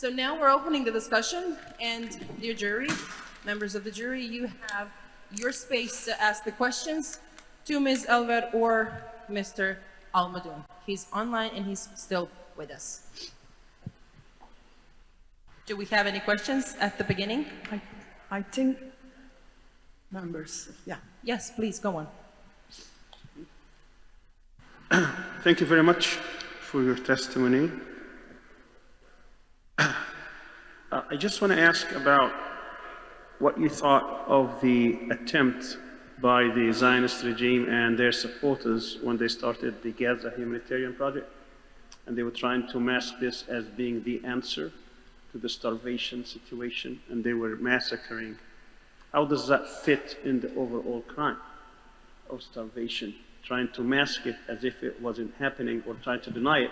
So now we're opening the discussion, and dear jury, members of the jury, you have your space to ask the questions to Ms. Elver or Mr. Almadoun. He's online and he's still with us. Do we have any questions at the beginning? I think members, yeah. Yes, please, go on. Thank you very much for your testimony. I just want to ask about what you thought of the attempt by the Zionist regime and their supporters when they started the Gaza humanitarian project, and they were trying to mask this as being the answer to the starvation situation, and they were massacring. How does that fit in the overall crime of starvation? Trying to mask it as if it wasn't happening or trying to deny it.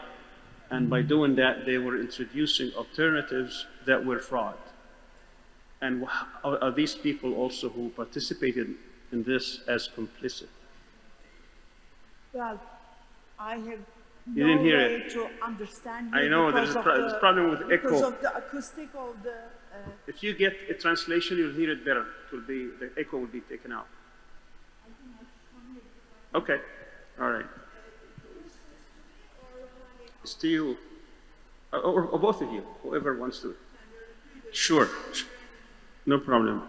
And by doing that, they were introducing alternatives that were fraud. And are these people also who participated in this as complicit? Well, I have You no didn't hear way it. to understand you I know there's a problem with because echo. of the acoustic of the... If you get a translation, you'll hear it better. It will be, the echo will be taken out. Okay, all right. Still, or both of you, whoever wants to. Sure, no problem.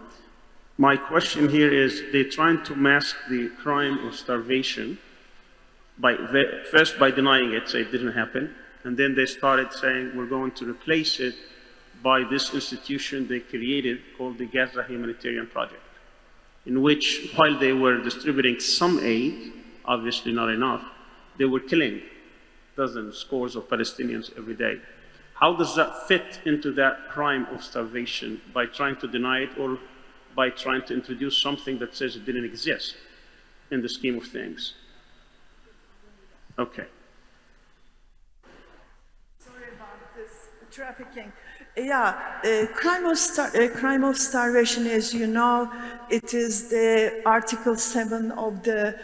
My question here is, they're trying to mask the crime of starvation by first by denying it, say it didn't happen, and then they started saying we're going to replace it by this institution they created called the Gaza Humanitarian Project, in which, while they were distributing some aid, obviously not enough, they were killing dozens, scores of Palestinians every day. How does that fit into that crime of starvation by trying to deny it or by trying to introduce something that says it didn't exist in the scheme of things? Okay. Sorry about this trafficking. Yeah, crime of starvation, as you know, it is the Article 7 of the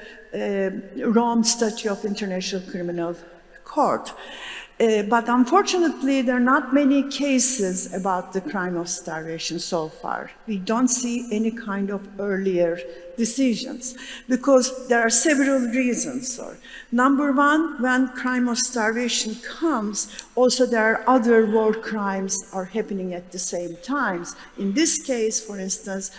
Rome Statute of International Criminal Court. But unfortunately, there are not many cases about the crime of starvation so far. We don't see any kind of earlier decisions because there are several reasons. Sir. Number one, when crime of starvation comes, also there are other war crimes are happening at the same time. In this case, for instance,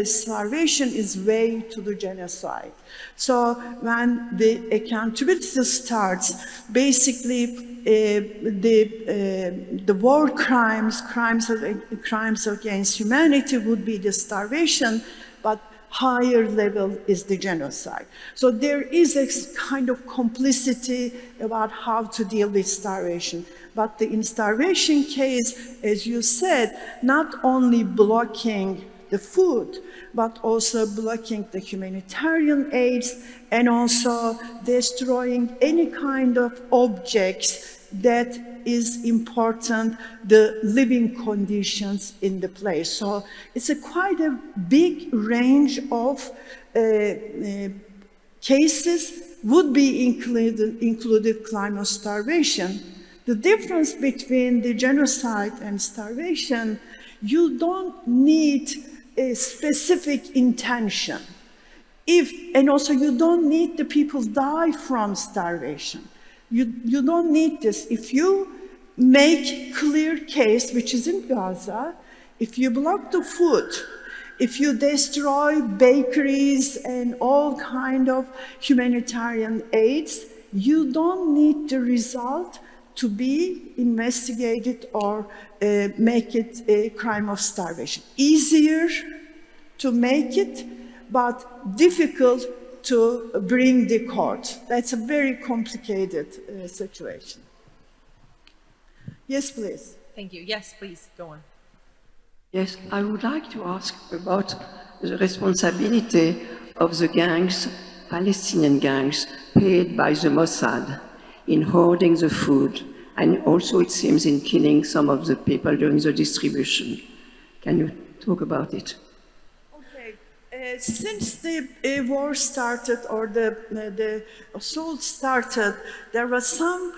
starvation is way to the genocide. So when the accountability starts, basically the war crimes against humanity would be the starvation, but higher level is the genocide. So there is a kind of complicity about how to deal with starvation. But in starvation case, as you said, not only blocking the food, but also blocking the humanitarian aids and also destroying any kind of objects that is important, the living conditions in the place. So it's quite a big range of cases would be included crime of starvation. The difference between the genocide and starvation, you don't need a specific intention. And also you don't need the people die from starvation. You don't need this. If you make clear case, which is in Gaza, if you block the food, if you destroy bakeries and all kind of humanitarian aids, you don't need the result to be investigated or make it a crime of starvation. Easier to make it, but difficult to bring the court. That's a very complicated situation. Yes, please. Thank you. Yes, please, go on. Yes, I would like to ask about the responsibility of the gangs, Palestinian gangs, paid by the Mossad in hoarding the food, and also it seems in killing some of the people during the distribution. Can you talk about it? Okay. Since the war started or the assault started, there was some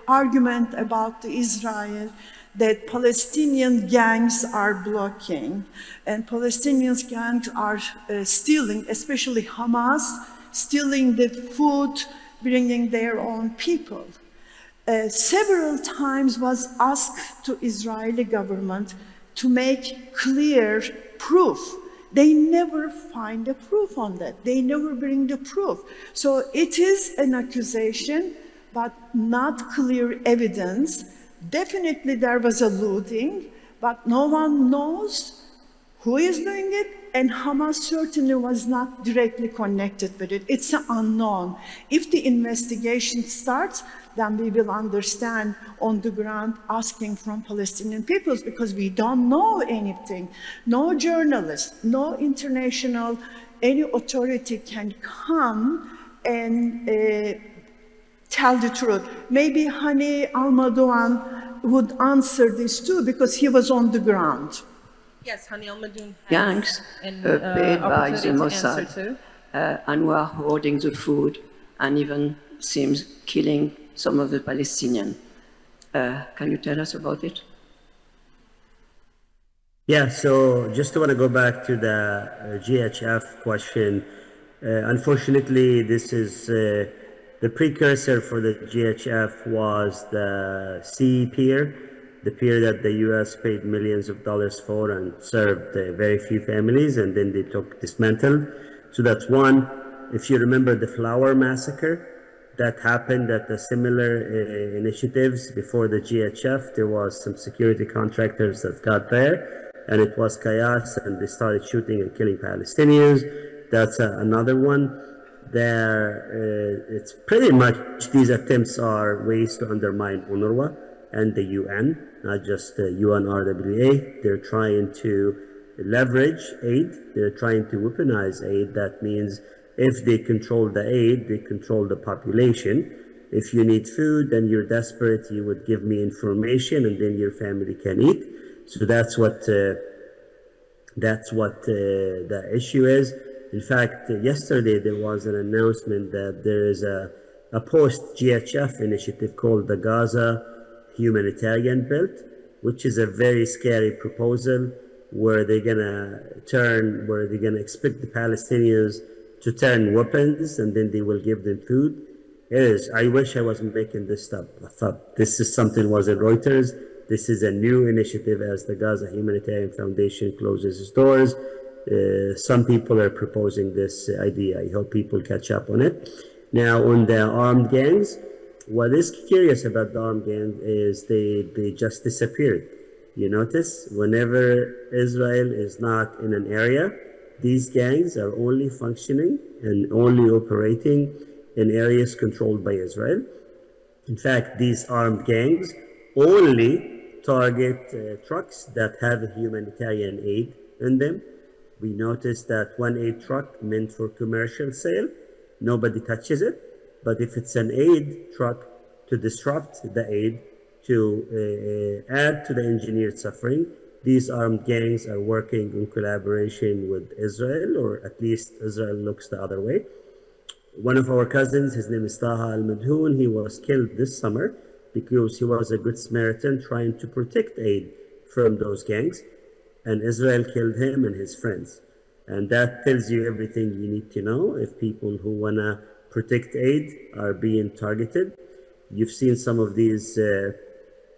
argument about Israel that Palestinian gangs are blocking, and Palestinian gangs are stealing, especially Hamas, stealing the food, bringing their own people. Several times was asked to Israeli government to make clear proof. They never find the proof on that. They never bring the proof. So it is an accusation, but not clear evidence. Definitely there was a looting, but no one knows who is doing it, and Hamas certainly was not directly connected with it. It's an unknown. If the investigation starts, then we will understand on the ground asking from Palestinian peoples, because we don't know anything. No journalist, no international, any authority can come and tell the truth. Maybe Hani Almadoan would answer this too, because he was on the ground. Yes, Hani Al-Madoun has Gangs an paid by the opportunity to answer Mossad too. and who are hoarding the food and even seems killing some of the Palestinians. Can you tell us about it? Yeah, so just want to go back to the GHF question. Unfortunately, this is the precursor for the GHF was the C pier, the pier that the U.S. paid millions of dollars for and served very few families, and then they dismantled. So that's one. If you remember the flower massacre, that happened at the similar initiatives before the GHF. There was some security contractors that got there, and it was chaos, and they started shooting and killing Palestinians. That's another one. There, it's pretty much these attempts are ways to undermine UNRWA and the UN, not just the UNRWA. They're trying to leverage aid. They're trying to weaponize aid. That means if they control the aid, they control the population. If you need food and you're desperate, you would give me information, and then your family can eat. So that's what the issue is. In fact, yesterday there was an announcement that there is a post-GHF initiative called the Gaza Humanitarian Belt, which is a very scary proposal where they're gonna expect the Palestinians to turn weapons, and then they will give them food. I wish I wasn't making this stuff up. This is something was in Reuters. This is a new initiative as the Gaza Humanitarian Foundation closes its doors. Some people are proposing this idea. I hope people catch up on it. Now, on the armed gangs, what is curious about the armed gangs is they just disappeared. You notice whenever Israel is not in an area, these gangs are only functioning and only operating in areas controlled by Israel. In fact, these armed gangs only target trucks that have humanitarian aid in them. We noticed that one aid truck meant for commercial sale, nobody touches it. But if it's an aid truck to disrupt the aid, to add to the engineered suffering, these armed gangs are working in collaboration with Israel, or at least Israel looks the other way. One of our cousins, his name is Taha Al-Madhoun, he was killed this summer because he was a good Samaritan trying to protect aid from those gangs, and Israel killed him and his friends. And that tells you everything you need to know if people who want to protect aid are being targeted. You've seen some of these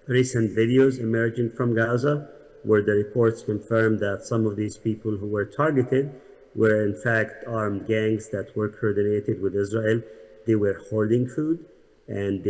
recent videos emerging from Gaza, where the reports confirm that some of these people who were targeted were in fact armed gangs that were coordinated with Israel. They were hoarding food, and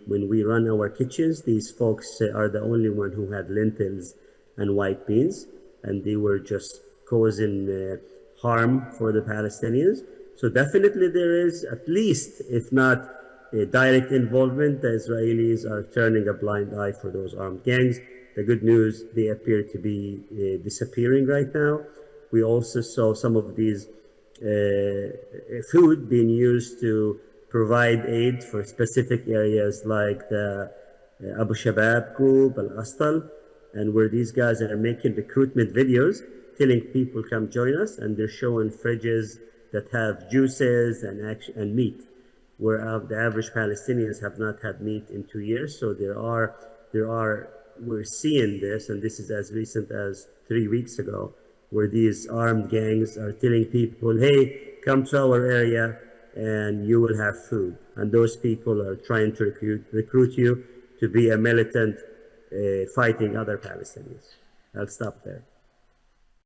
when we run our kitchens, these folks are the only one who had lentils and white beans, and they were just causing harm for the Palestinians. So definitely there is, at least, if not a direct involvement, the Israelis are turning a blind eye for those armed gangs. The good news, they appear to be disappearing right now. We also saw some of these food being used to provide aid for specific areas like the Abu Shabab group, Al-Astal, and where these guys are making recruitment videos telling people come join us, and they're showing fridges that have juices and meat, where the average Palestinians have not had meat in 2 years. So we're seeing this, and this is as recent as 3 weeks ago, where these armed gangs are telling people, hey, come to our area and you will have food. And those people are trying to recruit you to be a militant fighting other Palestinians. I'll stop there.